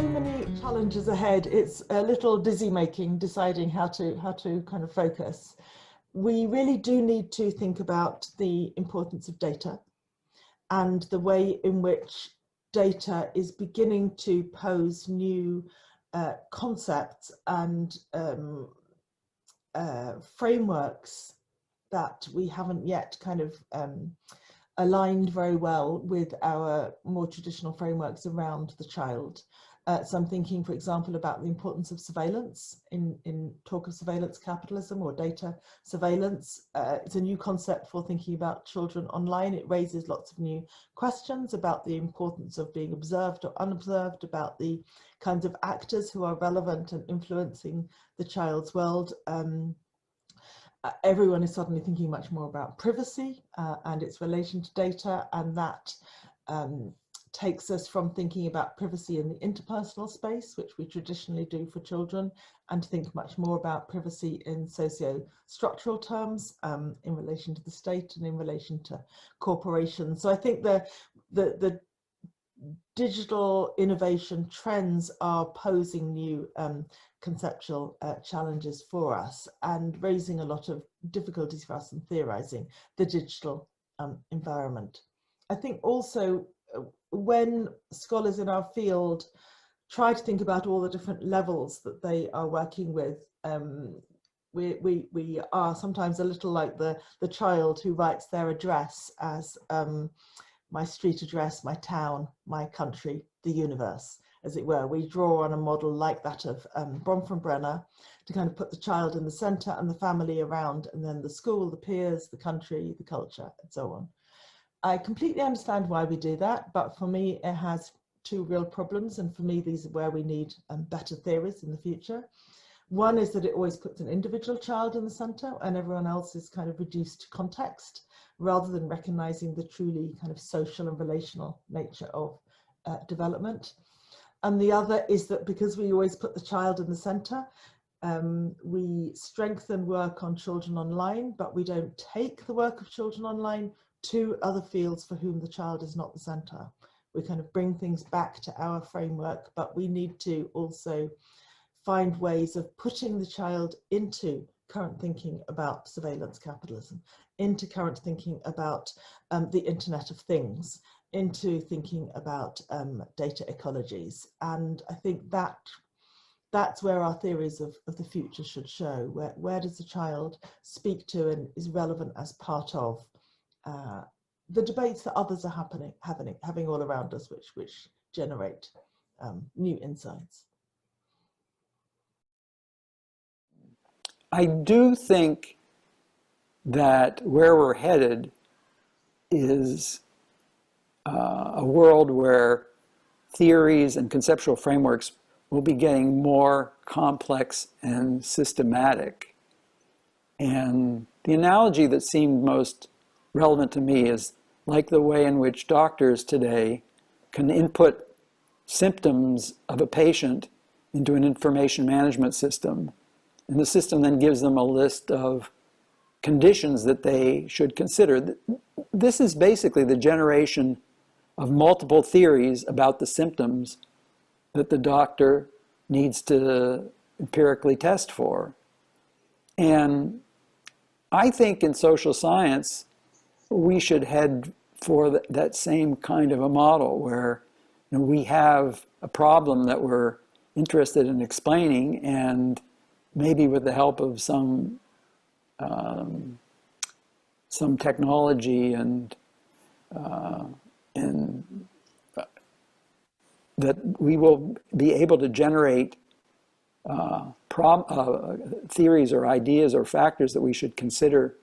so many challenges ahead. It's a little dizzy making, deciding how to kind of focus. We really do need to think about the importance of data and the way in which data is beginning to pose new concepts and frameworks that we haven't yet kind of aligned very well with our more traditional frameworks around the child. So I'm thinking, for example, about the importance of surveillance in talk of surveillance capitalism or data surveillance. It's a new concept for thinking about children online. It raises lots of new questions about the importance of being observed or unobserved, about the kinds of actors who are relevant and influencing the child's world. Everyone is suddenly thinking much more about privacy and its relation to data, and that takes us from thinking about privacy in the interpersonal space, which we traditionally do for children, and to think much more about privacy in socio-structural terms in relation to the state and in relation to corporations. So I think the digital innovation trends are posing new conceptual challenges for us and raising a lot of difficulties for us in theorizing the digital environment. I think also when scholars in our field try to think about all the different levels that they are working with, we are sometimes a little like the child who writes their address as my street address, my town, my country, the universe, as it were. We draw on a model like that of Bronfenbrenner to kind of put the child in the center and the family around, and then the school, the peers, the country, the culture, and so on. I completely understand why we do that, but for me, it has two real problems. And for me, these are where we need better theories in the future. One is that it always puts an individual child in the center and everyone else is kind of reduced to context, rather than recognizing the truly kind of social and relational nature of development. And the other is that because we always put the child in the center, we strengthen work on children online, but we don't take the work of children online to other fields for whom the child is not the center. We kind of bring things back to our framework, but we need to also find ways of putting the child into current thinking about surveillance capitalism, into current thinking about the Internet of Things, into thinking about data ecologies. And I think that's where our theories of the future should show. Where does the child speak to and is relevant as part of the debates that others are having all around us, which generate new insights. I do think that where we're headed is a world where theories and conceptual frameworks will be getting more complex and systematic. And the analogy that seemed most relevant to me is like the way in which doctors today can input symptoms of a patient into an information management system. And the system then gives them a list of conditions that they should consider. This is basically the generation of multiple theories about the symptoms that the doctor needs to empirically test for. And I think in social science, we should head for that same kind of a model where we have a problem that we're interested in explaining, and maybe with the help of some technology and that we will be able to generate theories or ideas or factors that we should consider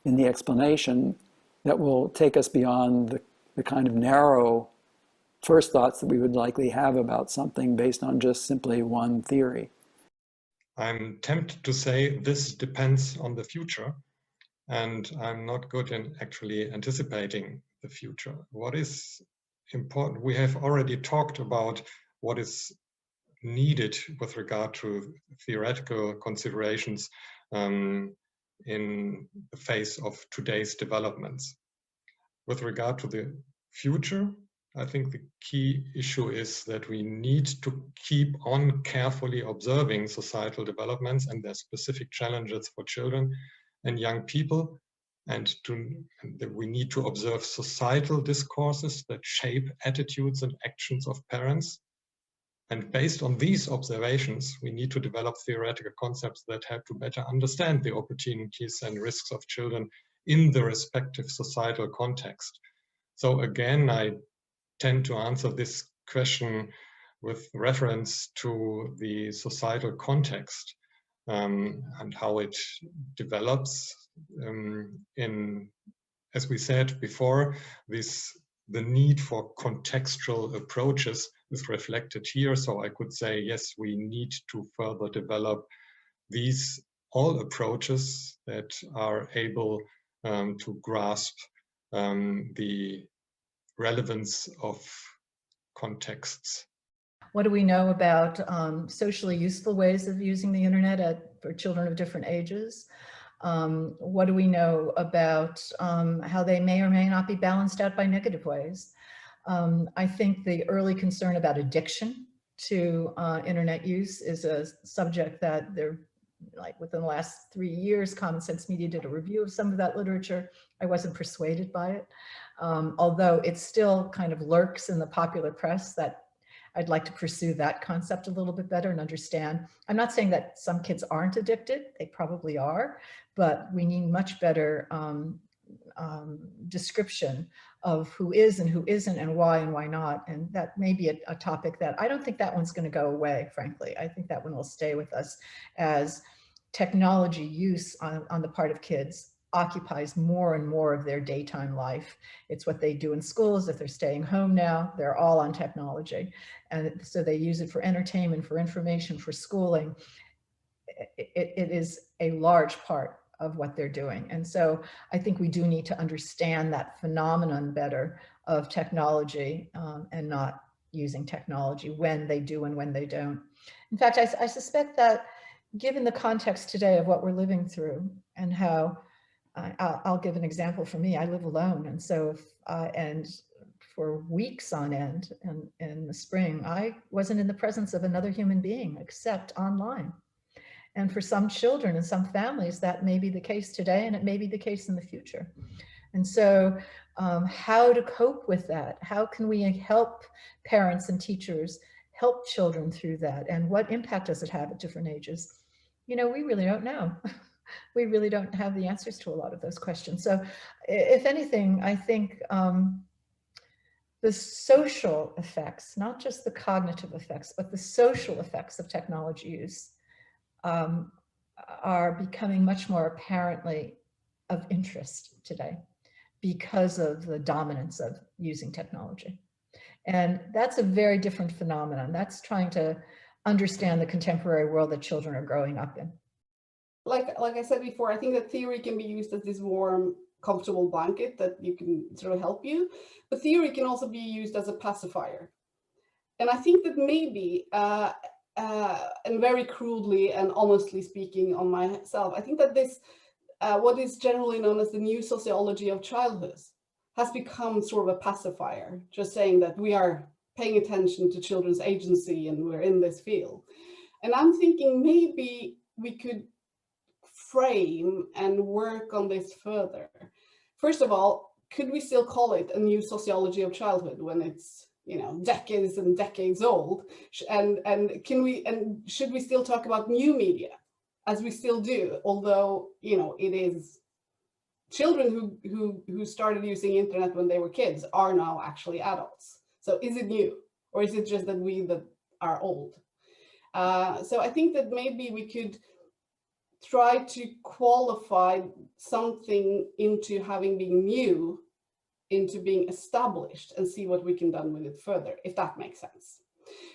in the explanation that will take us beyond the kind of narrow first thoughts that we would likely have about something based on just simply one theory. I'm tempted to say this depends on the future, and I'm not good in actually anticipating the future. What is important, we have already talked about what is needed with regard to theoretical considerations in the face of today's developments. With regard to the future, I think the key issue is that we need to keep on carefully observing societal developments and their specific challenges for children and young people, and that we need to observe societal discourses that shape attitudes and actions of parents. And based on these observations, we need to develop theoretical concepts that help to better understand the opportunities and risks of children in the respective societal context. So again, I tend to answer this question with reference to the societal context and how it develops. As we said before, the need for contextual approaches is reflected here. So I could say, yes, we need to further develop all approaches that are able to grasp the relevance of contexts. What do we know about socially useful ways of using the internet for children of different ages? What do we know about how they may or may not be balanced out by negative ways? I think the early concern about addiction to internet use is a subject that like within the last 3 years, Common Sense Media did a review of some of that literature. I wasn't persuaded by it, although it still kind of lurks in the popular press. That I'd like to pursue that concept a little bit better and understand. I'm not saying that some kids aren't addicted, they probably are, but we need much better description of who is and who isn't and why not. And that may be a topic that I don't think that one's going to go away, frankly. I think that one will stay with us as technology use on the part of kids occupies more and more of their daytime life. It's what they do in schools. If they're staying home now, they're all on technology. And so they use it for entertainment, for information, for schooling. It is a large part of what they're doing. And so I think we do need to understand that phenomenon better of technology and not using technology when they do and when they don't. In fact, I suspect that given the context today of what we're living through and how, I'll give an example for me. I live alone. And so, and for weeks on end in the spring, I wasn't in the presence of another human being except online. And for some children and some families, that may be the case today, and it may be the case in the future. And so how to cope with that? How can we help parents and teachers help children through that? And what impact does it have at different ages? You know, we really don't know. We really don't have the answers to a lot of those questions. So if anything, I think the social effects, not just the cognitive effects, but the social effects of technology use are becoming much more apparently of interest today because of the dominance of using technology. And that's a very different phenomenon. That's trying to understand the contemporary world that children are growing up in. Like I said before, I think that theory can be used as this warm, comfortable blanket that you can sort of help you, but theory can also be used as a pacifier. And I think that maybe, and very crudely and honestly speaking on myself, I think that this, what is generally known as the new sociology of childhood, has become sort of a pacifier, just saying that we are paying attention to children's agency and we're in this field. And I'm thinking maybe we could frame and work on this further. First of all, could we still call it a new sociology of childhood when it's, you know, decades and decades old? And should we still talk about new media, as we still do, although, you know, it is children who started using internet when they were kids are now actually adults. So is it new, or is it just that we that are old? So I think that maybe we could try to qualify something into having been new into being established and see what we can do with it further, if that makes sense.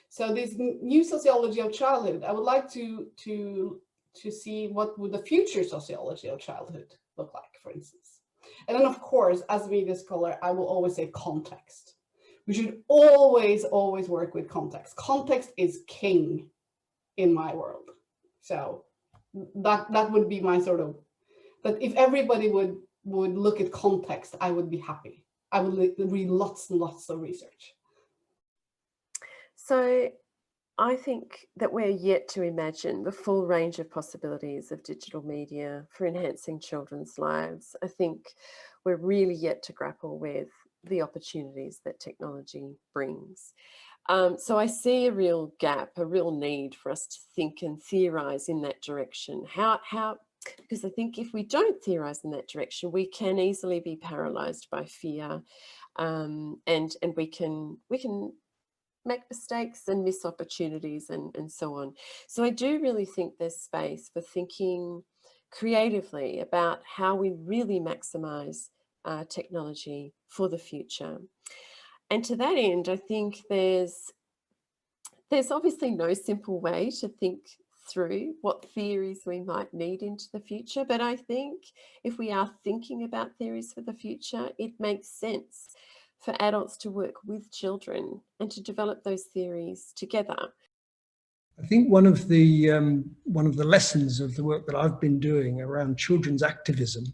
So this new sociology of childhood, I would like to see what would the future sociology of childhood look like, for instance. And then of course, as a media scholar, I will always say context. We should always work with context. Context is king in my world. So that would be my sort of, that if everybody would look at context, I would be happy. I would read lots and lots of research. So I think that we're yet to imagine the full range of possibilities of digital media for enhancing children's lives. I think we're really yet to grapple with the opportunities that technology brings. So I see a real gap, a real need for us to think and theorize in that direction. Because I think if we don't theorize in that direction, we can easily be paralyzed by fear, and we can make mistakes and miss opportunities and so on. So I do really think there's space for thinking creatively about how we really maximize technology for the future. And to that end, I think there's obviously no simple way to think through what theories we might need into the future. But I think if we are thinking about theories for the future, it makes sense for adults to work with children and to develop those theories together. I think one of the lessons of the work that I've been doing around children's activism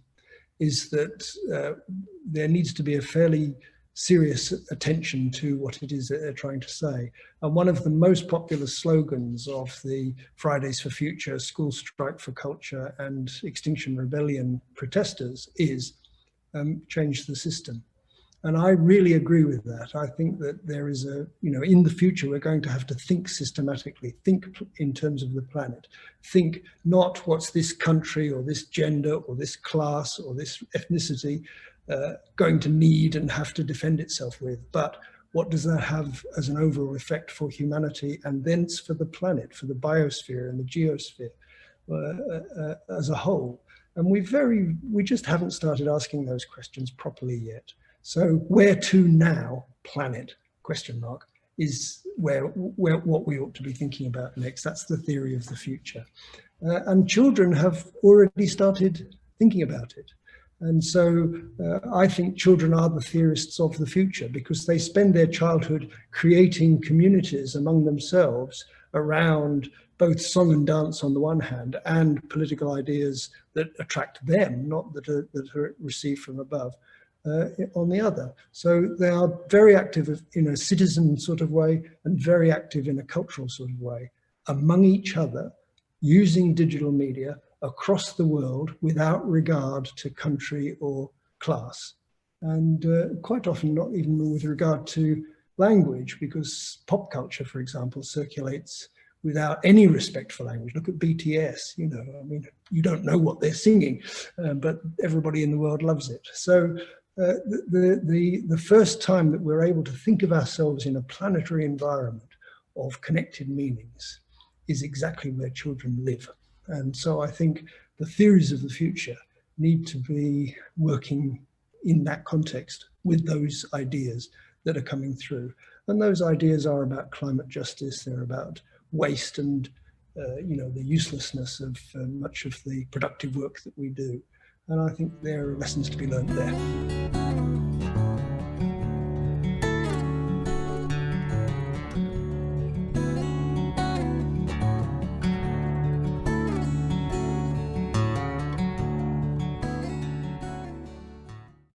is that there needs to be a fairly serious attention to what it is that they're trying to say. And one of the most popular slogans of the Fridays for Future, School Strike for Culture and Extinction Rebellion protesters is change the system. And I really agree with that. I think that there is in the future, we're going to have to think systematically, think in terms of the planet, think not what's this country or this gender or this class or this ethnicity going to need and have to defend itself with, but what does that have as an overall effect for humanity and thence for the planet, for the biosphere and the geosphere as a whole. And we just haven't started asking those questions properly yet. So where to now, planet, ? Is where what we ought to be thinking about next. That's the theory of the future. And children have already started thinking about it. And so I think children are the theorists of the future because they spend their childhood creating communities among themselves around both song and dance on the one hand and political ideas that attract them, not that are received from above. On the other. So they are very active in a citizen sort of way and very active in a cultural sort of way among each other, using digital media across the world without regard to country or class. And quite often not even with regard to language, because pop culture, for example, circulates without any respect for language. Look at BTS, you don't know what they're singing, but everybody in the world loves it. So the first time that we're able to think of ourselves in a planetary environment of connected meanings is exactly where children live. And so I think the theories of the future need to be working in that context with those ideas that are coming through. And those ideas are about climate justice, they're about waste and the uselessness of much of the productive work that we do. And I think there are lessons to be learned there.